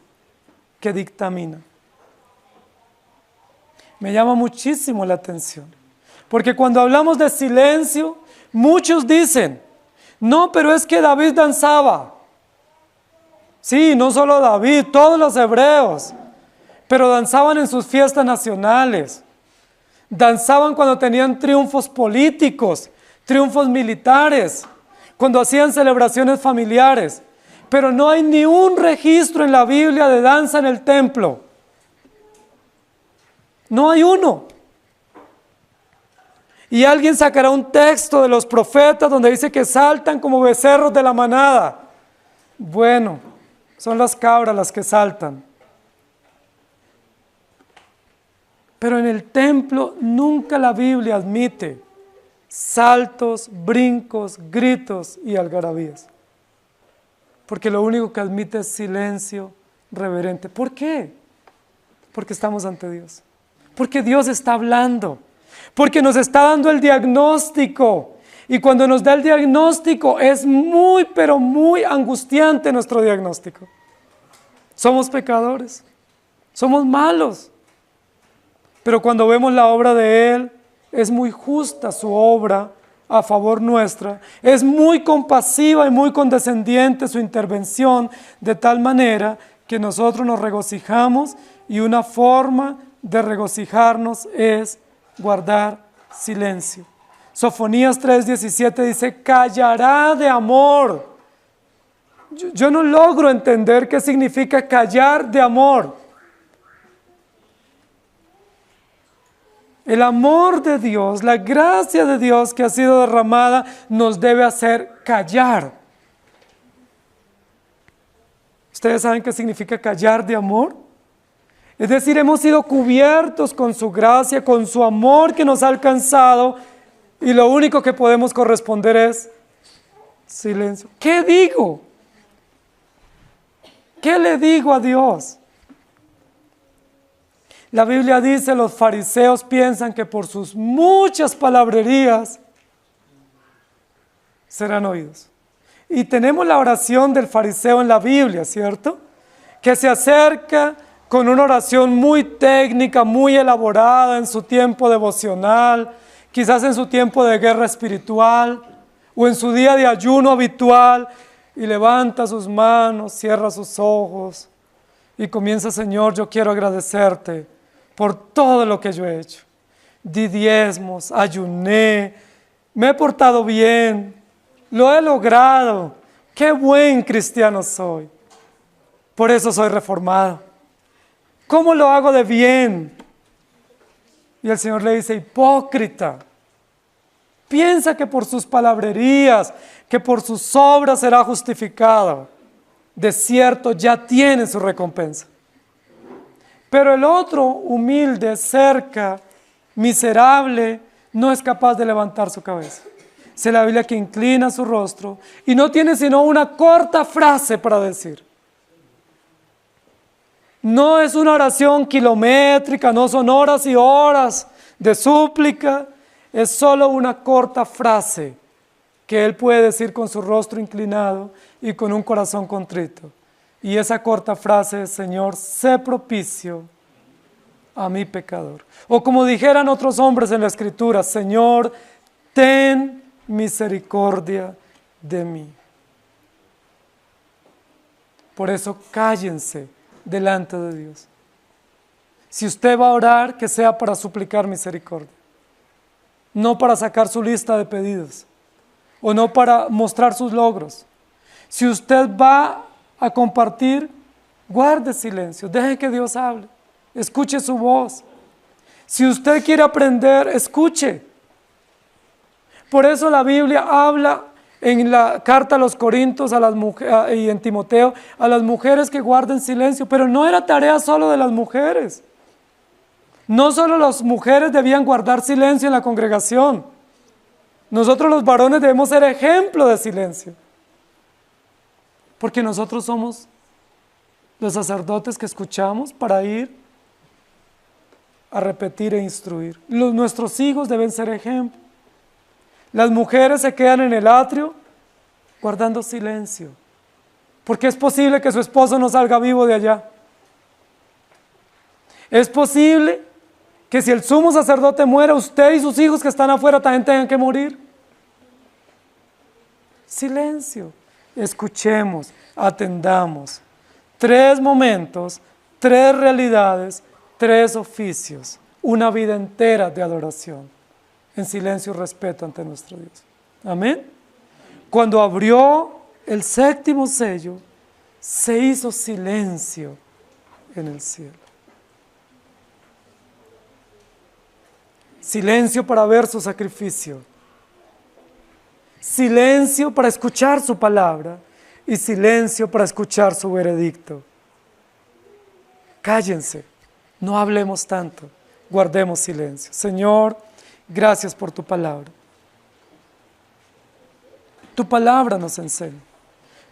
que dictamina. Me llama muchísimo la atención, porque cuando hablamos de silencio, muchos dicen: no, pero es que David danzaba. Sí, no solo David, todos los hebreos, pero danzaban en sus fiestas nacionales, danzaban cuando tenían triunfos políticos, triunfos militares, cuando hacían celebraciones familiares, pero no hay ni un registro en la Biblia de danza en el templo. No hay uno. Y alguien sacará un texto de los profetas donde dice que saltan como becerros de la manada. Bueno, son las cabras las que saltan. Pero en el templo nunca la Biblia admite saltos, brincos, gritos y algarabías. Porque lo único que admite es silencio reverente. ¿Por qué? Porque estamos ante Dios. Porque Dios está hablando. Porque nos está dando el diagnóstico. Y cuando nos da el diagnóstico es muy, pero muy angustiante nuestro diagnóstico. Somos pecadores. Somos malos. Pero cuando vemos la obra de Él, es muy justa su obra a favor nuestra. Es muy compasiva y muy condescendiente su intervención, de tal manera que nosotros nos regocijamos y una forma de regocijarnos es guardar silencio. Sofonías 3:17 dice: callará de amor. Yo no logro entender qué significa callar de amor. El amor de Dios, la gracia de Dios que ha sido derramada nos debe hacer callar. ¿Ustedes saben qué significa callar de amor? Es decir, hemos sido cubiertos con su gracia, con su amor que nos ha alcanzado, y lo único que podemos corresponder es silencio. ¿Qué digo? ¿Qué le digo a Dios? La Biblia dice, los fariseos piensan que por sus muchas palabrerías serán oídos. Y tenemos la oración del fariseo en la Biblia, ¿cierto? Que se acerca con una oración muy técnica, muy elaborada en su tiempo devocional, quizás en su tiempo de guerra espiritual o en su día de ayuno habitual, y levanta sus manos, cierra sus ojos y comienza: Señor, yo quiero agradecerte por todo lo que yo he hecho. Di diezmos, ayuné, me he portado bien, lo he logrado, qué buen cristiano soy. Por eso soy reformado. ¿Cómo lo hago de bien? Y el Señor le dice: hipócrita, piensa que por sus palabrerías, que por sus obras será justificado. De cierto, ya tiene su recompensa. Pero el otro, humilde, cerca, miserable, no es capaz de levantar su cabeza. Dice la Biblia que inclina su rostro y no tiene sino una corta frase para decir. No es una oración kilométrica, no son horas y horas de súplica, es solo una corta frase que él puede decir con su rostro inclinado y con un corazón contrito. Y esa corta frase es: Señor, sé propicio a mi pecador. O como dijeran otros hombres en la Escritura: Señor, ten misericordia de mí. Por eso cállense delante de Dios. Si usted va a orar, que sea para suplicar misericordia, no para sacar su lista de pedidos o no para mostrar sus logros. Si usted va a compartir, guarde silencio, deje que Dios hable, escuche su voz. Si usted quiere aprender, escuche. Por eso la Biblia habla en la carta a los Corintios a las y en Timoteo a las mujeres que guarden silencio, pero no era tarea solo de las mujeres. No solo las mujeres debían guardar silencio en la congregación. Nosotros los varones debemos ser ejemplo de silencio. Porque nosotros somos los sacerdotes que escuchamos para ir a repetir e instruir. Nuestros hijos deben ser ejemplo. Las mujeres se quedan en el atrio guardando silencio, porque es posible que su esposo no salga vivo de allá. Es posible que si el sumo sacerdote muere, usted y sus hijos que están afuera también tengan que morir. Silencio. Escuchemos, atendamos. 3 momentos, 3 realidades, 3 oficios, una vida entera de adoración, en silencio y respeto ante nuestro Dios. Amén. Cuando abrió el 7º sello, se hizo silencio en el cielo. Silencio para ver su sacrificio. Silencio para escuchar su palabra y silencio para escuchar su veredicto. Cállense, no hablemos tanto, guardemos silencio. Señor, gracias por tu palabra. Tu palabra nos enseña.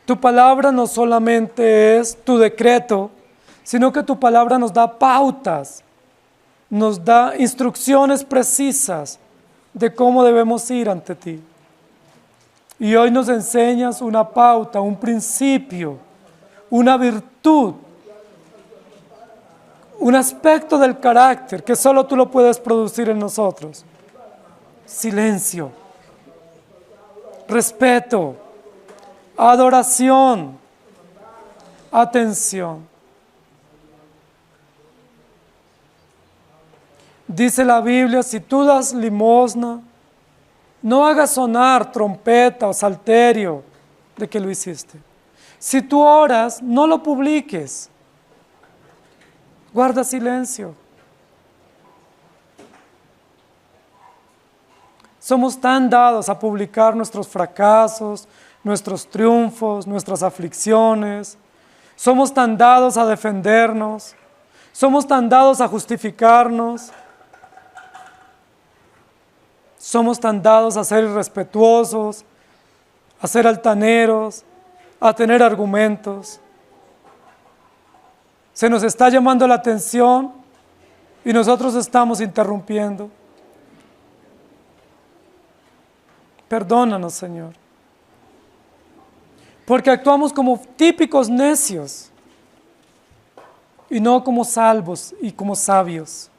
Tu palabra no solamente es tu decreto, sino que tu palabra nos da pautas, nos da instrucciones precisas de cómo debemos ir ante ti. Y hoy nos enseñas una pauta, un principio, una virtud, un aspecto del carácter que solo tú lo puedes producir en nosotros. Silencio, respeto, adoración, atención. Dice la Biblia: si tú das limosna, no hagas sonar trompeta o salterio de que lo hiciste. Si tú oras, no lo publiques. Guarda silencio. Somos tan dados a publicar nuestros fracasos, nuestros triunfos, nuestras aflicciones. Somos tan dados a defendernos. Somos tan dados a justificarnos. Somos tan dados a ser irrespetuosos, a ser altaneros, a tener argumentos. Se nos está llamando la atención y nosotros estamos interrumpiendo. Perdónanos, Señor, porque actuamos como típicos necios y no como salvos y como sabios.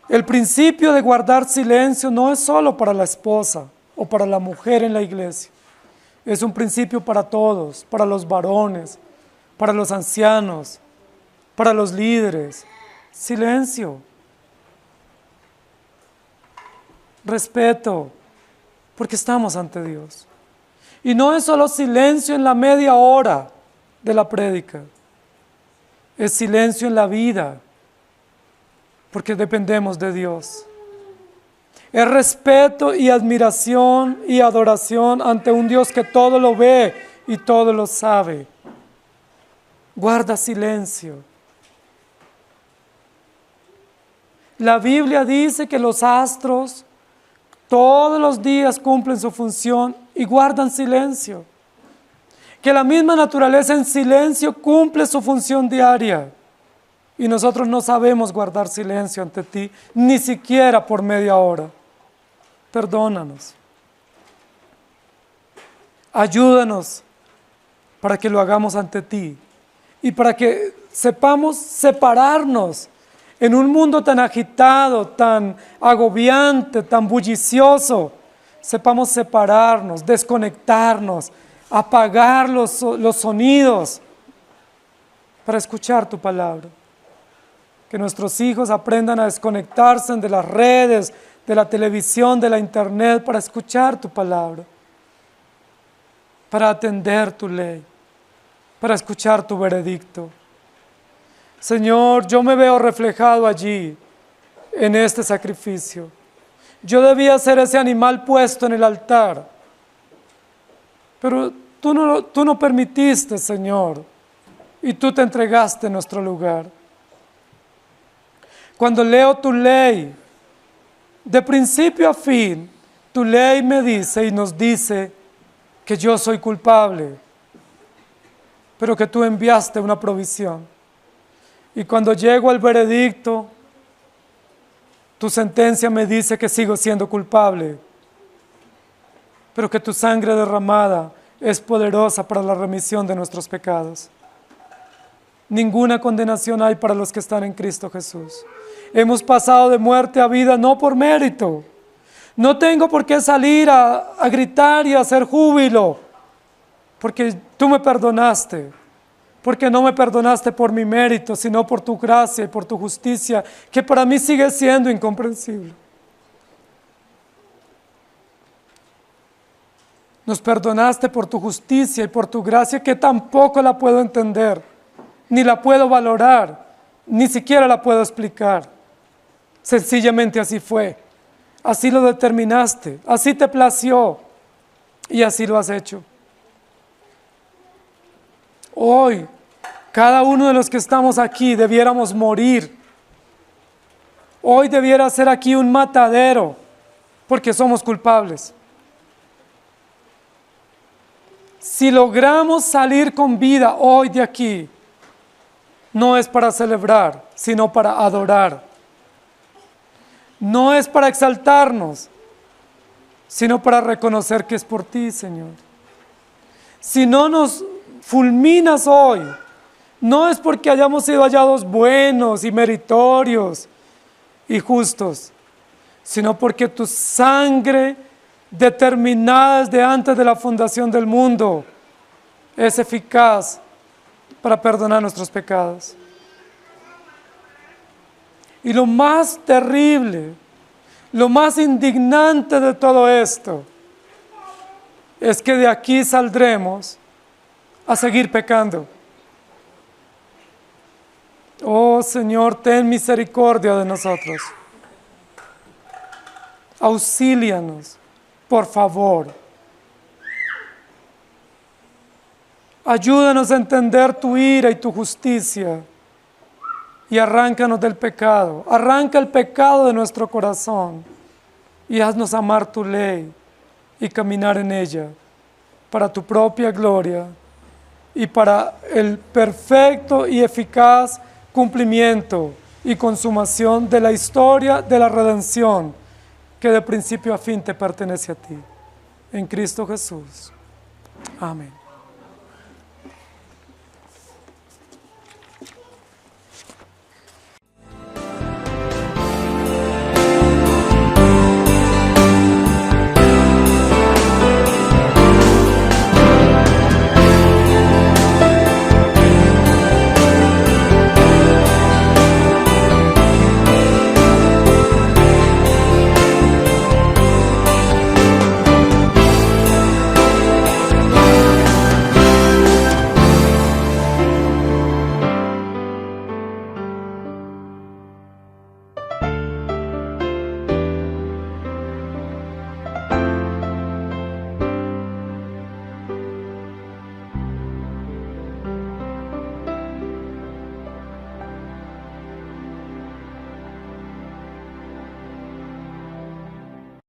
El principio de guardar silencio no es solo para la esposa o para la mujer en la iglesia. Es un principio para todos, para los varones, para los ancianos, para los líderes. Silencio. Respeto, porque estamos ante Dios. Y no es solo silencio en la media hora de la prédica. Es silencio en la vida, porque dependemos de Dios. Es respeto y admiración y adoración ante un Dios que todo lo ve y todo lo sabe. Guarda silencio. La Biblia dice que los astros todos los días cumplen su función y guardan silencio. Que la misma naturaleza en silencio cumple su función diaria. Y nosotros no sabemos guardar silencio ante ti, ni siquiera por media hora. Perdónanos. Ayúdanos para que lo hagamos ante ti y para que sepamos separarnos en un mundo tan agitado, tan agobiante, tan bullicioso. Sepamos separarnos, desconectarnos, apagar los sonidos para escuchar tu palabra. Que nuestros hijos aprendan a desconectarse de las redes, de la televisión, de la internet, para escuchar tu palabra, para atender tu ley, para escuchar tu veredicto. Señor, yo me veo reflejado allí, en este sacrificio. Yo debía ser ese animal puesto en el altar, pero tú no permitiste, Señor, y tú te entregaste en nuestro lugar. Cuando leo tu ley, de principio a fin, tu ley me dice y nos dice que yo soy culpable, pero que tú enviaste una provisión. Y cuando llego al veredicto, tu sentencia me dice que sigo siendo culpable, pero que tu sangre derramada es poderosa para la remisión de nuestros pecados. Ninguna condenación hay para los que están en Cristo Jesús. Hemos pasado de muerte a vida no por mérito. No tengo por qué salir a gritar y a hacer júbilo, porque tú me perdonaste. Porque no me perdonaste por mi mérito, sino por tu gracia y por tu justicia, que para mí sigue siendo incomprensible. Nos perdonaste por tu justicia y por tu gracia, que tampoco la puedo entender, ni la puedo valorar, ni siquiera la puedo explicar. Sencillamente así fue, así lo determinaste, así te plació y así lo has hecho. Hoy, cada uno de los que estamos aquí debiéramos morir. Hoy debiera ser aquí un matadero, porque somos culpables. Si logramos salir con vida hoy de aquí, no es para celebrar, sino para adorar. No es para exaltarnos, sino para reconocer que es por ti, Señor. Si no nos fulminas hoy, no es porque hayamos sido hallados buenos y meritorios y justos, sino porque tu sangre, determinada desde antes de la fundación del mundo, es eficaz para perdonar nuestros pecados. Y lo más terrible, lo más indignante de todo esto, es que de aquí saldremos a seguir pecando. Oh Señor, ten misericordia de nosotros. Auxílianos, por favor. Ayúdanos a entender tu ira y tu justicia y arráncanos del pecado. Arranca el pecado de nuestro corazón y haznos amar tu ley y caminar en ella para tu propia gloria y para el perfecto y eficaz cumplimiento y consumación de la historia de la redención que de principio a fin te pertenece a ti. En Cristo Jesús. Amén.